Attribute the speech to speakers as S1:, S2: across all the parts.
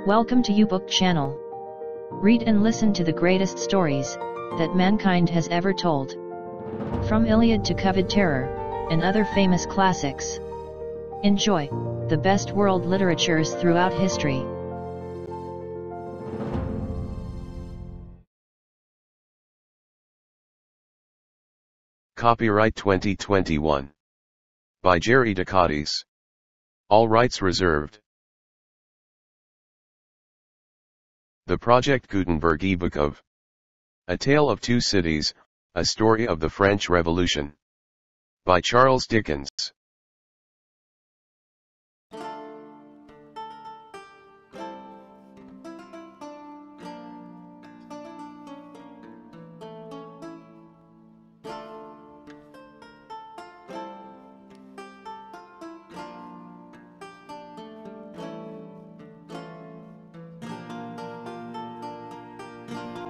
S1: Welcome to YouBook channel. Read and listen to the greatest stories that mankind has ever told. From Iliad to Coveted Terror, and other famous classics. Enjoy the best world literatures throughout history.
S2: Copyright 2021. By Jerry Ducatis. All rights reserved. The Project Gutenberg ebook of A Tale of Two Cities, A Story of the French Revolution. By Charles Dickens.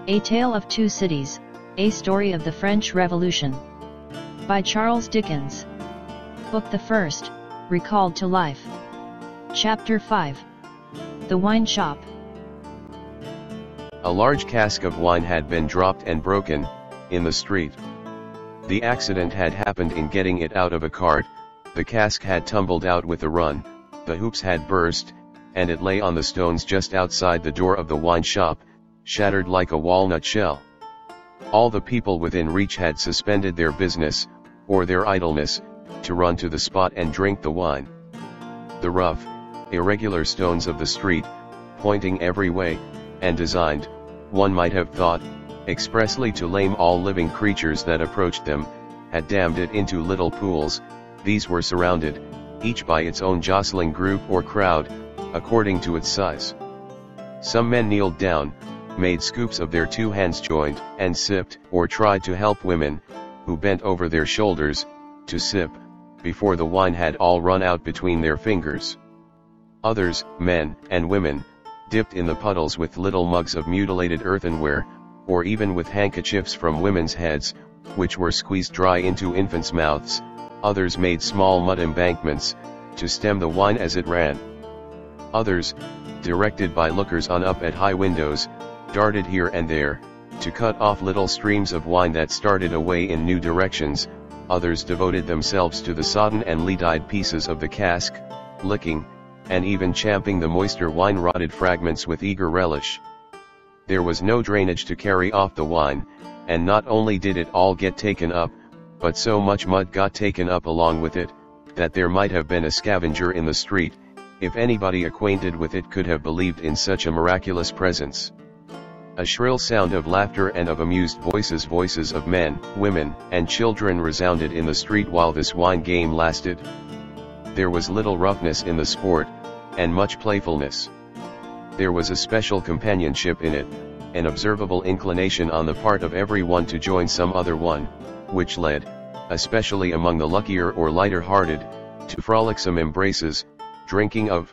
S1: A Tale of Two Cities, A Story of the French Revolution. By Charles Dickens. Book the First, Recalled to Life. Chapter 5. The Wine Shop.
S2: A large cask of wine had been dropped and broken, in the street. The accident had happened in getting it out of a cart, the cask had tumbled out with a run, the hoops had burst, and it lay on the stones just outside the door of the wine shop, shattered like a walnut shell. All the people within reach had suspended their business, or their idleness, to run to the spot and drink the wine. The rough, irregular stones of the street, pointing every way, and designed, one might have thought, expressly to lame all living creatures that approached them, had dammed it into little pools. These were surrounded, each by its own jostling group or crowd, according to its size. Some men kneeled down, made scoops of their two hands joined, and sipped, or tried to help women, who bent over their shoulders, to sip, before the wine had all run out between their fingers. Others, men and women, dipped in the puddles with little mugs of mutilated earthenware, or even with handkerchiefs from women's heads, which were squeezed dry into infants' mouths. Others made small mud embankments, to stem the wine as it ran. Others, directed by lookers on up at high windows, darted here and there, to cut off little streams of wine that started away in new directions. Others devoted themselves to the sodden and lead-eyed pieces of the cask, licking, and even champing the moister wine-rotted fragments with eager relish. There was no drainage to carry off the wine, and not only did it all get taken up, but so much mud got taken up along with it, that there might have been a scavenger in the street, if anybody acquainted with it could have believed in such a miraculous presence. A shrill sound of laughter and of amused voices of men, women, and children resounded in the street while this wine game lasted. There was little roughness in the sport, and much playfulness. There was a special companionship in it, an observable inclination on the part of every one to join some other one, which led, especially among the luckier or lighter-hearted, to frolicsome embraces, drinking of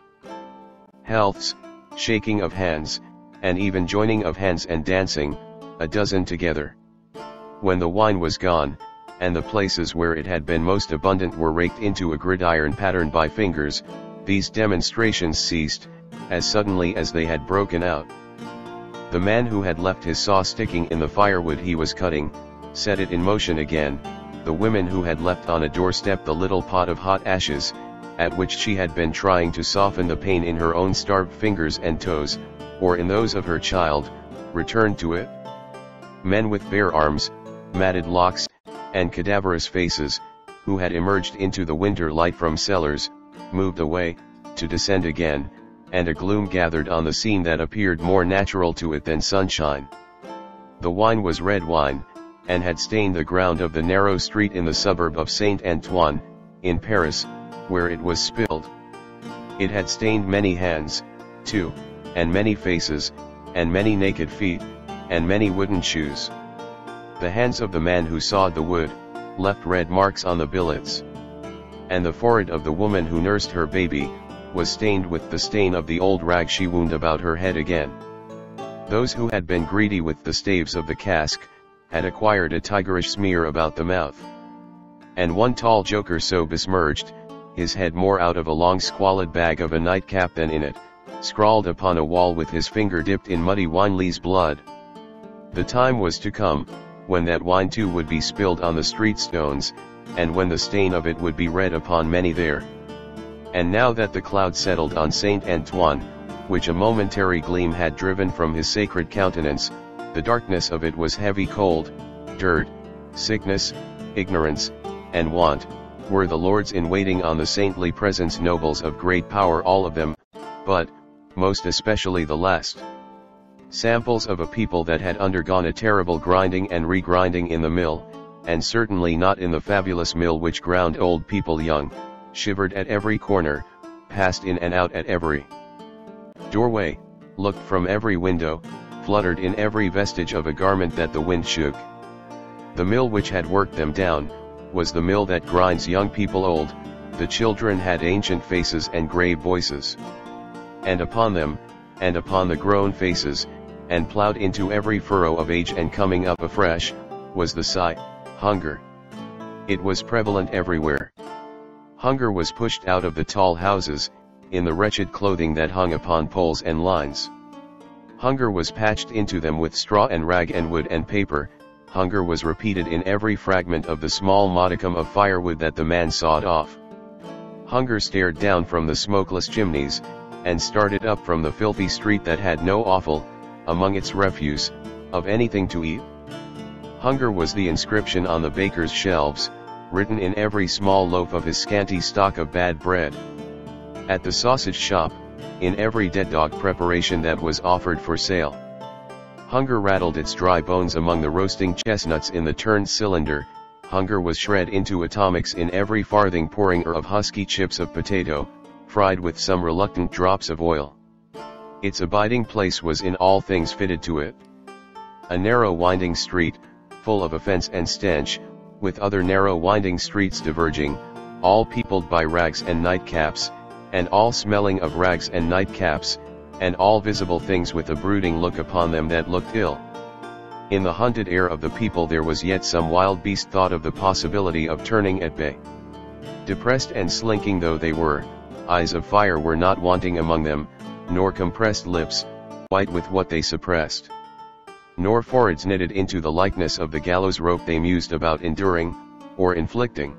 S2: healths, shaking of hands, and even joining of hands and dancing, a dozen together. When the wine was gone, and the places where it had been most abundant were raked into a gridiron patterned by fingers, these demonstrations ceased, as suddenly as they had broken out. The man who had left his saw sticking in the firewood he was cutting, set it in motion again. The women who had left on a doorstep the little pot of hot ashes, at which she had been trying to soften the pain in her own starved fingers and toes, or in those of her child, returned to it. Men with bare arms, matted locks, and cadaverous faces, who had emerged into the winter light from cellars, moved away, to descend again, and a gloom gathered on the scene that appeared more natural to it than sunshine. The wine was red wine, and had stained the ground of the narrow street in the suburb of Saint-Antoine, in Paris, where it was spilled. It had stained many hands, too, and many faces, and many naked feet, and many wooden shoes. The hands of the man who sawed the wood, left red marks on the billets. And the forehead of the woman who nursed her baby, was stained with the stain of the old rag she wound about her head again. Those who had been greedy with the staves of the cask, had acquired a tigerish smear about the mouth. And one tall joker so besmirched, his head more out of a long squalid bag of a nightcap than in it, scrawled upon a wall with his finger dipped in muddy Winley's blood. The time was to come, when that wine too would be spilled on the street stones, and when the stain of it would be read upon many there. And now that the cloud settled on Saint Antoine, which a momentary gleam had driven from his sacred countenance, the darkness of it was heavy cold, dirt, sickness, ignorance, and want, were the lords in waiting on the saintly presence, nobles of great power all of them, but, most especially the last. Samples of a people that had undergone a terrible grinding and regrinding in the mill, and certainly not in the fabulous mill which ground old people young, shivered at every corner, passed in and out at every doorway, looked from every window, fluttered in every vestige of a garment that the wind shook. The mill which had worked them down, was the mill that grinds young people old. The children had ancient faces and grave voices. And upon them, and upon the grown faces, and ploughed into every furrow of age and coming up afresh, was the sigh, hunger. It was prevalent everywhere. Hunger was pushed out of the tall houses, in the wretched clothing that hung upon poles and lines. Hunger was patched into them with straw and rag and wood and paper. Hunger was repeated in every fragment of the small modicum of firewood that the man sawed off. Hunger stared down from the smokeless chimneys, and started up from the filthy street that had no offal, among its refuse, of anything to eat. Hunger was the inscription on the baker's shelves, written in every small loaf of his scanty stock of bad bread. At the sausage shop, in every dead dog preparation that was offered for sale. Hunger rattled its dry bones among the roasting chestnuts in the turned cylinder. Hunger was shred into atomics in every farthing pouring of husky chips of potato, fried with some reluctant drops of oil. Its abiding place was in all things fitted to it. A narrow winding street, full of offense and stench, with other narrow winding streets diverging, all peopled by rags and nightcaps, and all smelling of rags and nightcaps, and all visible things with a brooding look upon them that looked ill. In the hunted air of the people there was yet some wild beast thought of the possibility of turning at bay. Depressed and slinking though they were, eyes of fire were not wanting among them, nor compressed lips, white with what they suppressed. Nor foreheads knitted into the likeness of the gallows rope they mused about enduring, or inflicting.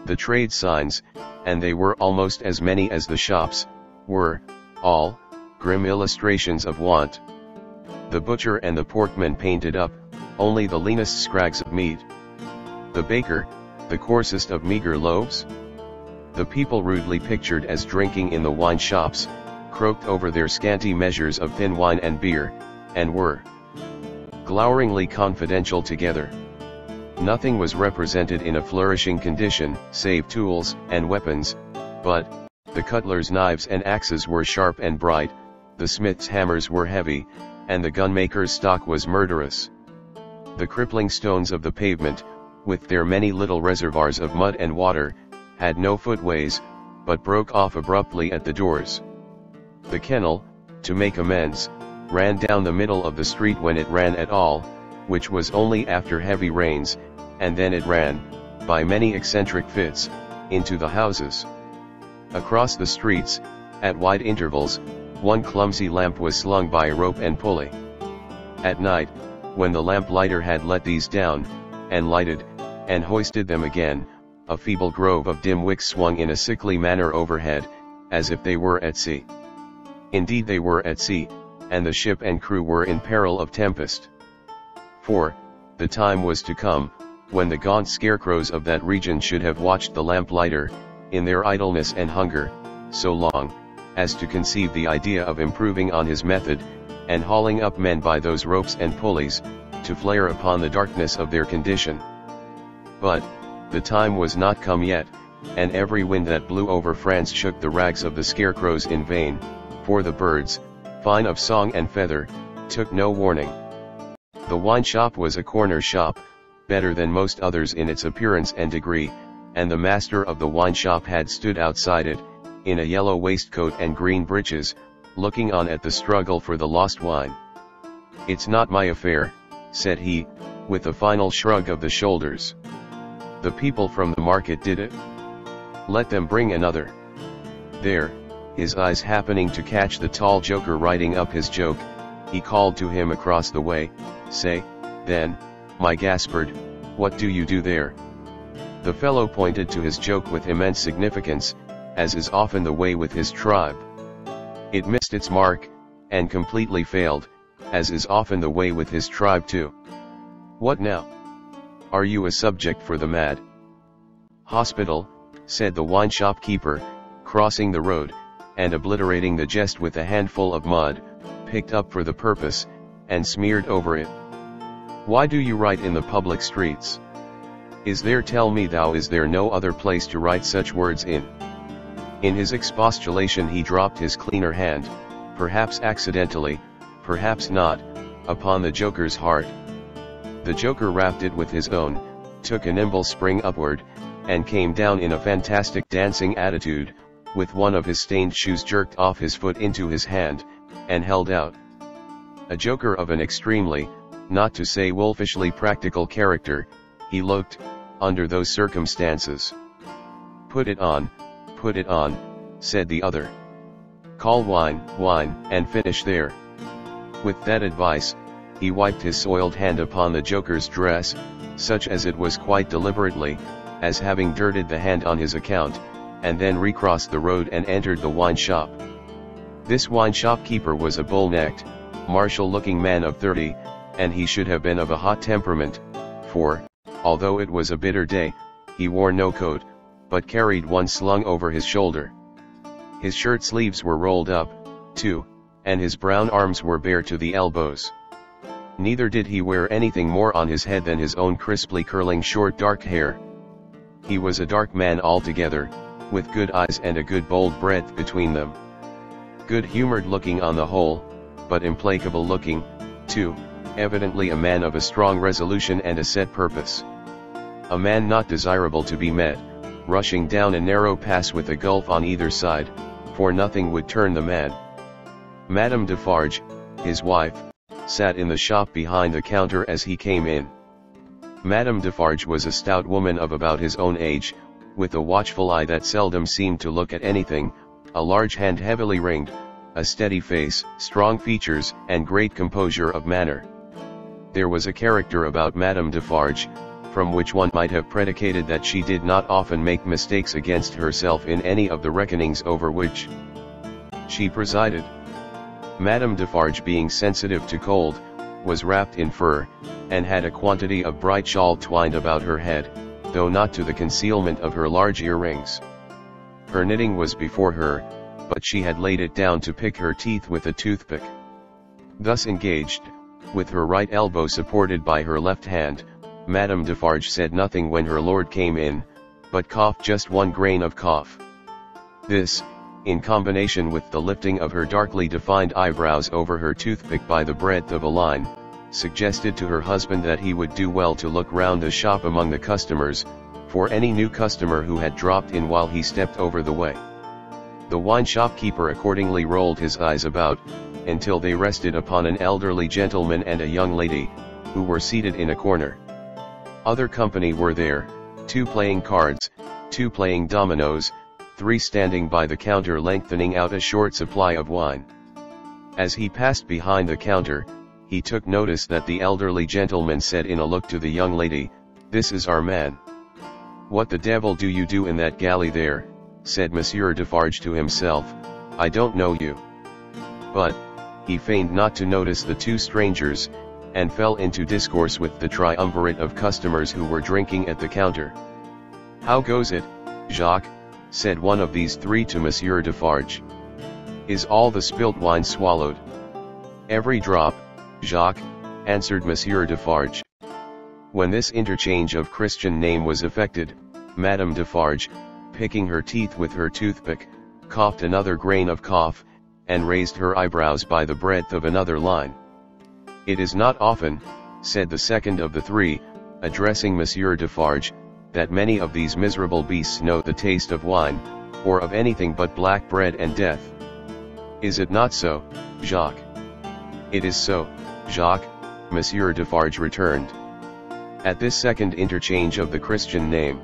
S2: The trade signs, and they were almost as many as the shops, were, all, grim illustrations of want. The butcher and the porkman painted up, only the leanest scrags of meat. The baker, the coarsest of meager loaves. The people rudely pictured as drinking in the wine shops, croaked over their scanty measures of thin wine and beer, and were gloweringly confidential together. Nothing was represented in a flourishing condition, save tools and weapons, but the cutler's knives and axes were sharp and bright, the smith's hammers were heavy, and the gunmaker's stock was murderous. The crippling stones of the pavement, with their many little reservoirs of mud and water, had no footways, but broke off abruptly at the doors. The kennel, to make amends, ran down the middle of the street when it ran at all, which was only after heavy rains, and then it ran, by many eccentric fits, into the houses. Across the streets, at wide intervals, one clumsy lamp was slung by a rope and pulley. At night, when the lamplighter had let these down, and lighted, and hoisted them again, a feeble grove of dim wicks swung in a sickly manner overhead, as if they were at sea. Indeed they were at sea, and the ship and crew were in peril of tempest. For, the time was to come, when the gaunt scarecrows of that region should have watched the lamplighter, in their idleness and hunger, so long, as to conceive the idea of improving on his method, and hauling up men by those ropes and pulleys, to flare upon the darkness of their condition. But, the time was not come yet, and every wind that blew over France shook the rags of the scarecrows in vain, for the birds, fine of song and feather, took no warning. The wine shop was a corner shop, better than most others in its appearance and degree, and the master of the wine shop had stood outside it, in a yellow waistcoat and green breeches, looking on at the struggle for the lost wine. "It's not my affair," said he, with a final shrug of the shoulders. "The people from the market did it. Let them bring another." "There," his eyes happening to catch the tall joker writing up his joke, he called to him across the way, "Say, then, my Gaspard, what do you do there?" The fellow pointed to his joke with immense significance, as is often the way with his tribe. It missed its mark, and completely failed, as is often the way with his tribe too. "What now? Are you a subject for the mad hospital?" said the wine shop keeper, crossing the road, and obliterating the jest with a handful of mud, picked up for the purpose, and smeared over it. "Why do you write in the public streets? Is there, tell me thou, is there no other place to write such words in?" In his expostulation he dropped his cleaner hand, perhaps accidentally, perhaps not, upon the joker's heart. The joker rapped it with his own, took a nimble spring upward, and came down in a fantastic dancing attitude, with one of his stained shoes jerked off his foot into his hand, and held out. A joker of an extremely, not to say wolfishly practical character, he looked, under those circumstances. Put it on," said the other. "Call wine, and finish there." With that advice, he wiped his soiled hand upon the joker's dress, such as it was quite deliberately, as having dirted the hand on his account, and then recrossed the road and entered the wine shop. This wine shop keeper was a bull-necked, martial-looking man of 30, and he should have been of a hot temperament, for, although it was a bitter day, he wore no coat, but carried one slung over his shoulder. His shirt sleeves were rolled up, too, and his brown arms were bare to the elbows. Neither did he wear anything more on his head than his own crisply curling short dark hair. He was a dark man altogether, with good eyes and a good bold breadth between them. Good-humored looking on the whole, but implacable looking, too, evidently a man of a strong resolution and a set purpose. A man not desirable to be met, rushing down a narrow pass with a gulf on either side, for nothing would turn the man. Madame Defarge, his wife, sat in the shop behind the counter as he came in. Madame Defarge was a stout woman of about his own age, with a watchful eye that seldom seemed to look at anything, a large hand heavily ringed, a steady face, strong features, and great composure of manner. There was a character about Madame Defarge, from which one might have predicated that she did not often make mistakes against herself in any of the reckonings over which she presided. Madame Defarge, being sensitive to cold, was wrapped in fur, and had a quantity of bright shawl twined about her head, though not to the concealment of her large earrings. Her knitting was before her, but she had laid it down to pick her teeth with a toothpick. Thus engaged, with her right elbow supported by her left hand, Madame Defarge said nothing when her lord came in, but coughed just one grain of cough. This, in combination with the lifting of her darkly defined eyebrows over her toothpick by the breadth of a line, suggested to her husband that he would do well to look round the shop among the customers, for any new customer who had dropped in while he stepped over the way. The wine shop keeper accordingly rolled his eyes about, until they rested upon an elderly gentleman and a young lady, who were seated in a corner. Other company were there, 2 playing cards, 2 playing dominoes, 3 standing by the counter lengthening out a short supply of wine. As he passed behind the counter, he took notice that the elderly gentleman said in a look to the young lady, "This is our man." "What the devil do you do in that galley there?" said Monsieur Defarge to himself. "I don't know you." But, he feigned not to notice the 2 strangers, and fell into discourse with the triumvirate of customers who were drinking at the counter. "How goes it, Jacques?" said one of these 3 to Monsieur Defarge. "Is all the spilt wine swallowed?" "Every drop, Jacques," answered Monsieur Defarge. When this interchange of Christian name was effected, Madame Defarge, picking her teeth with her toothpick, coughed another grain of cough, and raised her eyebrows by the breadth of another line. "It is not often," said the second of the 3, addressing Monsieur Defarge, "that many of these miserable beasts know the taste of wine, or of anything but black bread and death. Is it not so, Jacques?" "It is so, Jacques," Monsieur Defarge returned. At this second interchange of the Christian name,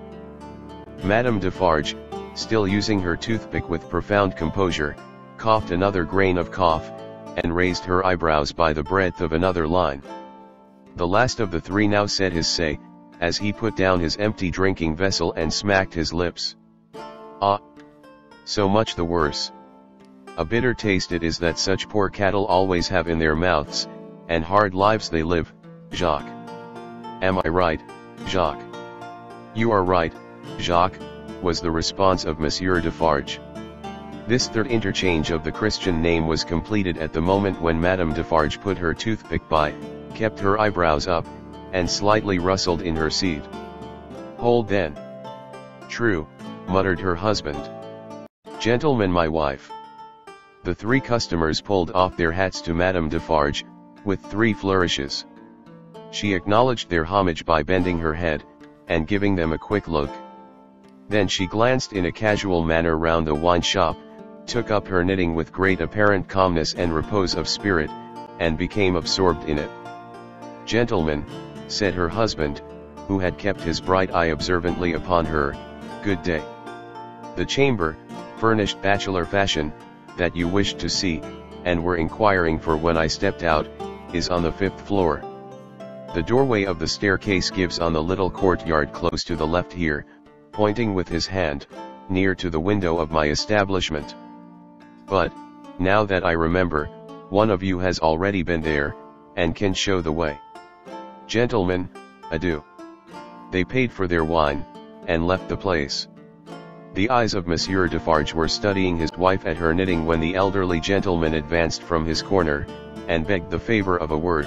S2: Madame Defarge, still using her toothpick with profound composure, coughed another grain of cough, and raised her eyebrows by the breadth of another line. The last of the three now said his say, as he put down his empty drinking vessel and smacked his lips. Ah! So much the worse. A bitter taste it is that such poor cattle always have in their mouths, and hard lives they live, Jacques. Am I right, Jacques? You are right, Jacques, was the response of Monsieur Defarge. This third interchange of the Christian name was completed at the moment when Madame Defarge put her toothpick by, kept her eyebrows up, and slightly rustled in her seat. Hold then. True, muttered her husband. Gentlemen, my wife. The three customers pulled off their hats to Madame Defarge, with three flourishes. She acknowledged their homage by bending her head, and giving them a quick look. Then she glanced in a casual manner round the wine shop, took up her knitting with great apparent calmness and repose of spirit, and became absorbed in it. Gentlemen, said her husband, who had kept his bright eye observantly upon her, good day. The chamber, furnished bachelor fashion, that you wished to see, and were inquiring for when I stepped out, is on the 5th floor. The doorway of the staircase gives on the little courtyard close to the left here, pointing with his hand, near to the window of my establishment. But, now that I remember, one of you has already been there, and can show the way. Gentlemen, adieu. They paid for their wine, and left the place. The eyes of Monsieur Defarge were studying his wife at her knitting when the elderly gentleman advanced from his corner, and begged the favor of a word.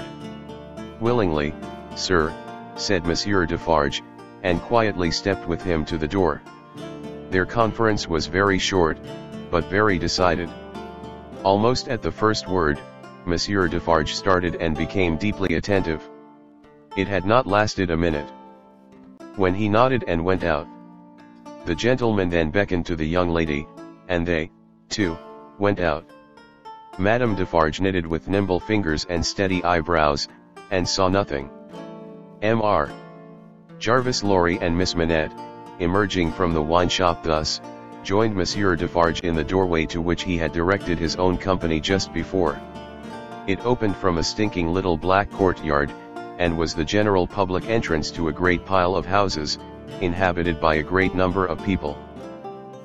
S2: Willingly, sir, said Monsieur Defarge, and quietly stepped with him to the door. Their conference was very short, but very decided. Almost at the first word, Monsieur Defarge started and became deeply attentive. It had not lasted a minute, when he nodded and went out. The gentleman then beckoned to the young lady, and they, too, went out. Madame Defarge knitted with nimble fingers and steady eyebrows, and saw nothing. Mr. Jarvis Lorry and Miss Manette, emerging from the wine shop thus, joined Monsieur Defarge in the doorway to which he had directed his own company just before. It opened from a stinking little black courtyard, and was the general public entrance to a great pile of houses, inhabited by a great number of people.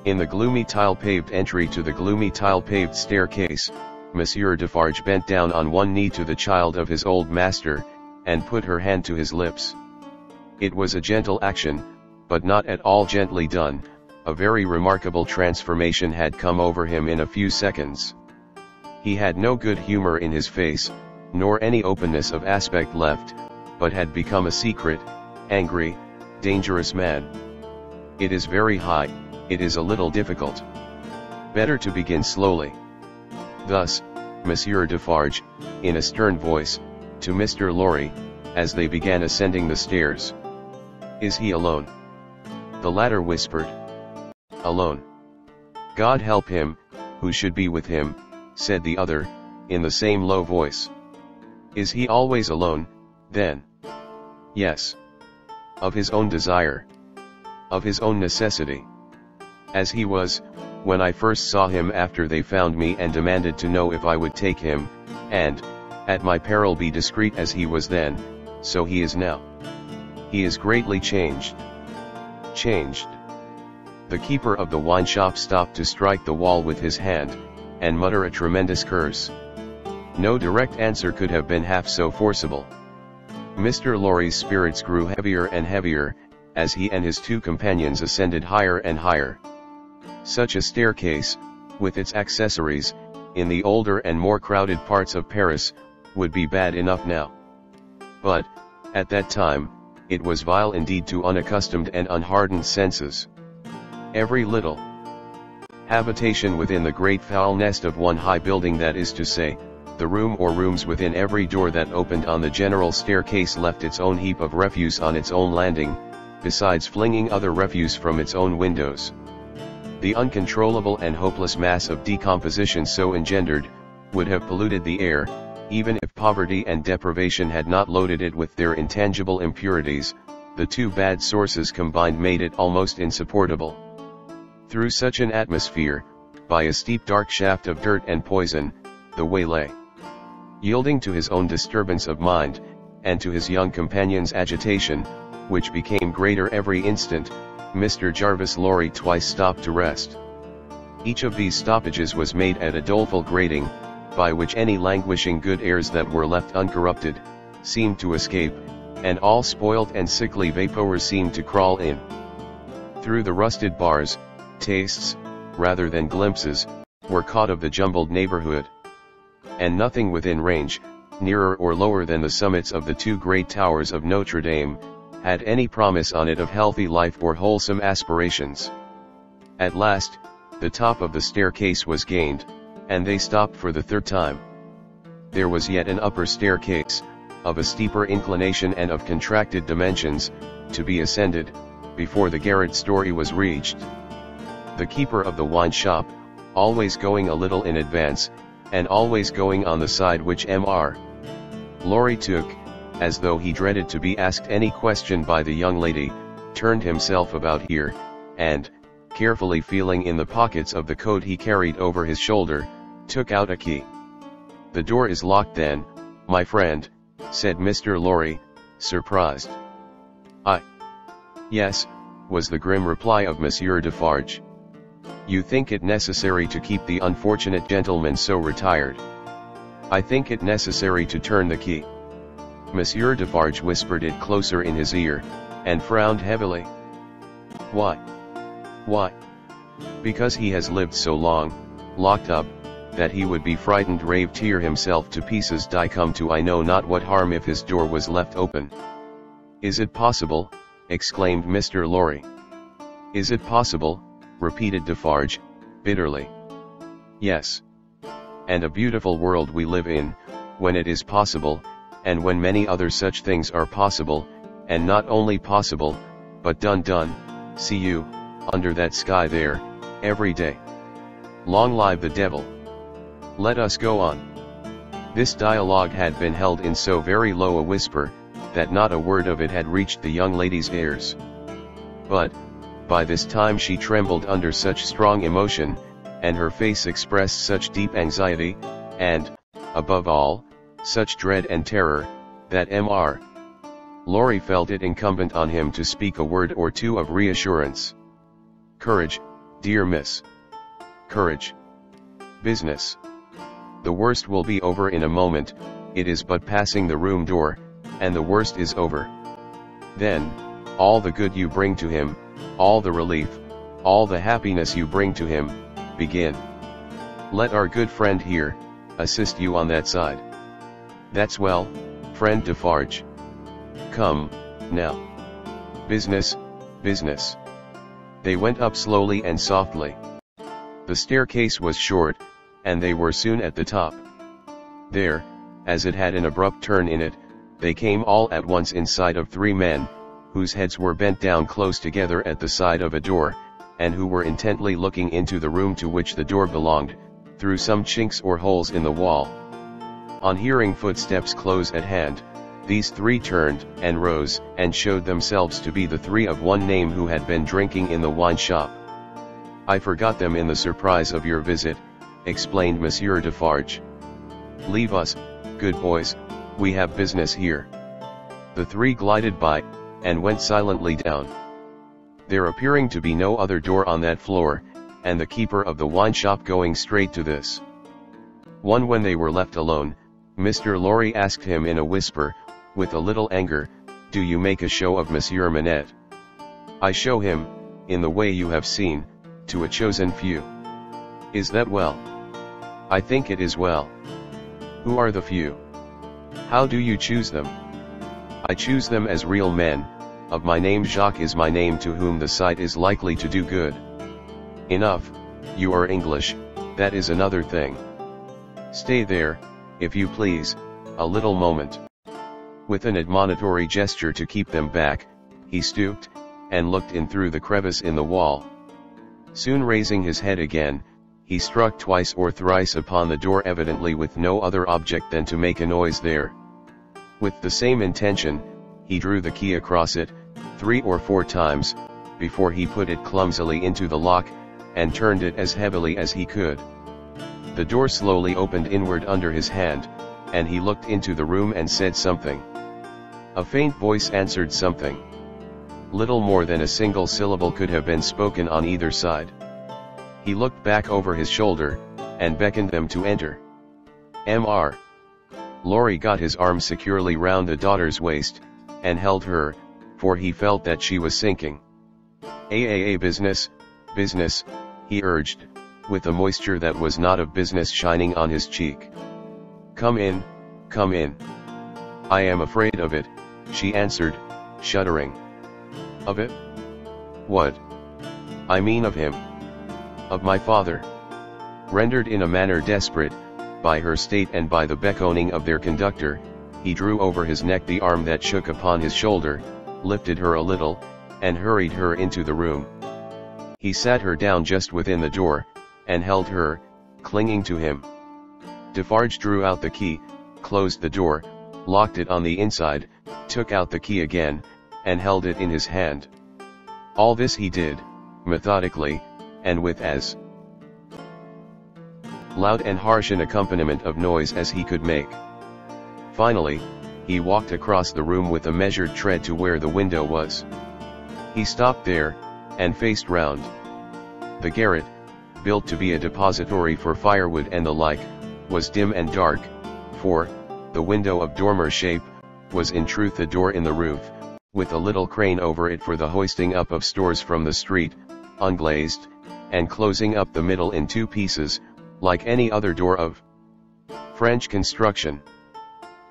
S2: In the gloomy tile-paved entry to the gloomy tile-paved staircase, Monsieur Defarge bent down on one knee to the child of his old master, and put her hand to his lips. It was a gentle action, but not at all gently done. A very remarkable transformation had come over him in a few seconds. He had no good humor in his face, nor any openness of aspect left, but had become a secret, angry, dangerous man. It is very high, it is a little difficult. Better to begin slowly. Thus, Monsieur Defarge, in a stern voice, to Mr. Lorry, as they began ascending the stairs. Is he alone? The latter whispered. Alone. God help him, who should be with him, said the other, in the same low voice. Is he always alone, then? Yes. Of his own desire. Of his own necessity. As he was, when I first saw him after they found me and demanded to know if I would take him, and, at my peril be discreet as he was then, so he is now. He is greatly changed. Changed. The keeper of the wine shop stopped to strike the wall with his hand, and mutter a tremendous curse. No direct answer could have been half so forcible. Mr. Lorry's spirits grew heavier and heavier, as he and his two companions ascended higher and higher. Such a staircase, with its accessories, in the older and more crowded parts of Paris, would be bad enough now. But, at that time, it was vile indeed to unaccustomed and unhardened senses. Every little habitation within the great foul nest of one high building, that is to say, the room or rooms within every door that opened on the general staircase, left its own heap of refuse on its own landing, besides flinging other refuse from its own windows. The uncontrollable and hopeless mass of decomposition so engendered, would have polluted the air, even if poverty and deprivation had not loaded it with their intangible impurities. The two bad sources combined made it almost insupportable. Through such an atmosphere, by a steep dark shaft of dirt and poison, the way lay. Yielding to his own disturbance of mind, and to his young companion's agitation, which became greater every instant, Mr. Jarvis Lorry twice stopped to rest. Each of these stoppages was made at a doleful grating, by which any languishing good airs that were left uncorrupted, seemed to escape, and all spoilt and sickly vapours seemed to crawl in. Through the rusted bars, tastes, rather than glimpses, were caught of the jumbled neighborhood. And nothing within range, nearer or lower than the summits of the two great towers of Notre Dame, had any promise on it of healthy life or wholesome aspirations. At last, the top of the staircase was gained, and they stopped for the third time. There was yet an upper staircase, of a steeper inclination and of contracted dimensions, to be ascended, before the garret story was reached. The keeper of the wine shop, always going a little in advance, and always going on the side which Mr. Lorry took, as though he dreaded to be asked any question by the young lady, turned himself about here, and, carefully feeling in the pockets of the coat he carried over his shoulder, took out a key. "The door is locked then, my friend," said Mr. Lorry, surprised. "Yes," was the grim reply of Monsieur Defarge. "You think it necessary to keep the unfortunate gentleman so retired?" "I think it necessary to turn the key." Monsieur Defarge whispered it closer in his ear, and frowned heavily. "Why? Why?" "Because he has lived so long, locked up, that he would be frightened rave tear himself to pieces die come to I know not what harm if his door was left open." "Is it possible?" exclaimed Mr. Lorry. "Is it possible?" repeated Defarge, bitterly. "Yes. And a beautiful world we live in, when it is possible, and when many other such things are possible, and not only possible, but done, see you, under that sky there, every day. Long live the devil! Let us go on." This dialogue had been held in so very low a whisper, that not a word of it had reached the young lady's ears. But, by this time she trembled under such strong emotion, and her face expressed such deep anxiety, and, above all, such dread and terror, that Mr. Lorry felt it incumbent on him to speak a word or two of reassurance. "Courage, dear miss. Courage. Business. The worst will be over in a moment, it is but passing the room door, and the worst is over. Then, all the good you bring to him, all the relief, all the happiness you bring to him, begin. Let our good friend here, assist you on that side. That's well, friend Defarge. Come, now. Business, business." They went up slowly and softly. The staircase was short, and they were soon at the top. There, as it had an abrupt turn in it, they came all at once in sight of three men, whose heads were bent down close together at the side of a door, and who were intently looking into the room to which the door belonged, through some chinks or holes in the wall. On hearing footsteps close at hand, these three turned, and rose, and showed themselves to be the three of one name who had been drinking in the wine shop. "I forgot them in the surprise of your visit," explained Monsieur Defarge. "Leave us, good boys, we have business here." The three glided by, and went silently down. There appearing to be no other door on that floor, and the keeper of the wine shop going straight to this one, when they were left alone, Mr. Lorry asked him in a whisper, with a little anger, "Do you make a show of Monsieur Manette?" "I show him, in the way you have seen, to a chosen few." "Is that well?" "I think it is well." "Who are the few? How do you choose them?" "I choose them as real men, of my name Jacques is my name, to whom the sight is likely to do good." "Enough, you are English, that is another thing. Stay there, if you please, a little moment." With an admonitory gesture to keep them back, he stooped, and looked in through the crevice in the wall. Soon raising his head again, he struck twice or thrice upon the door, evidently with no other object than to make a noise there. With the same intention, he drew the key across it, 3 or 4 times, before he put it clumsily into the lock, and turned it as heavily as he could. The door slowly opened inward under his hand, and he looked into the room and said something. A faint voice answered something. Little more than a single syllable could have been spoken on either side. He looked back over his shoulder, and beckoned them to enter. Mr. Laurie got his arm securely round the daughter's waist, and held her, for he felt that she was sinking. Business, business, he urged, with the moisture that was not of business shining on his cheek. Come in, come in. I am afraid of it, she answered, shuddering. Of it? What? I mean of him. Of my father. Rendered in a manner desperate, by her state and by the beckoning of their conductor, he drew over his neck the arm that shook upon his shoulder, lifted her a little, and hurried her into the room. He sat her down just within the door, and held her, clinging to him. Defarge drew out the key, closed the door, locked it on the inside, took out the key again, and held it in his hand. All this he did, methodically, and with as loud and harsh an accompaniment of noise as he could make. Finally, he walked across the room with a measured tread to where the window was. He stopped there, and faced round. The garret, built to be a depository for firewood and the like, was dim and dark, for, the window of dormer shape, was in truth a door in the roof, with a little crane over it for the hoisting up of stores from the street, unglazed, and closing up the middle in two pieces, like any other door of French construction.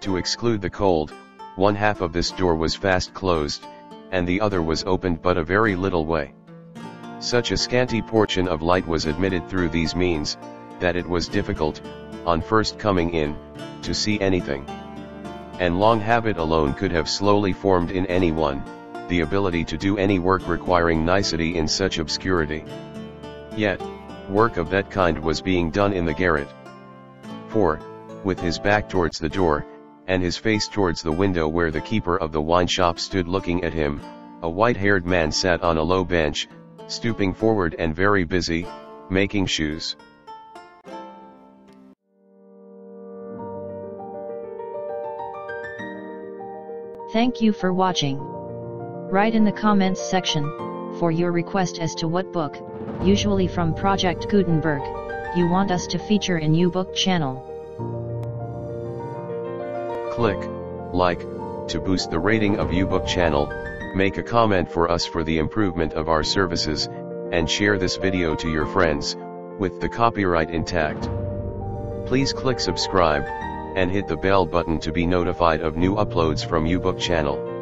S2: To exclude the cold, one half of this door was fast closed, and the other was opened but a very little way. Such a scanty portion of light was admitted through these means, that it was difficult, on first coming in, to see anything. And long habit alone could have slowly formed in any one, the ability to do any work requiring nicety in such obscurity. Yet, work of that kind was being done in the garret. For, with his back towards the door, and his face towards the window where the keeper of the wine shop stood looking at him, a white-haired man sat on a low bench, stooping forward and very busy, making shoes.
S1: Thank you for watching. Write in the comments section, for your request as to what book, usually from Project Gutenberg, you want us to feature in YouBook channel.
S2: Click like to boost the rating of YouBook channel, make a comment for us for the improvement of our services, and share this video to your friends, with the copyright intact. Please click subscribe, and hit the bell button to be notified of new uploads from YouBook channel.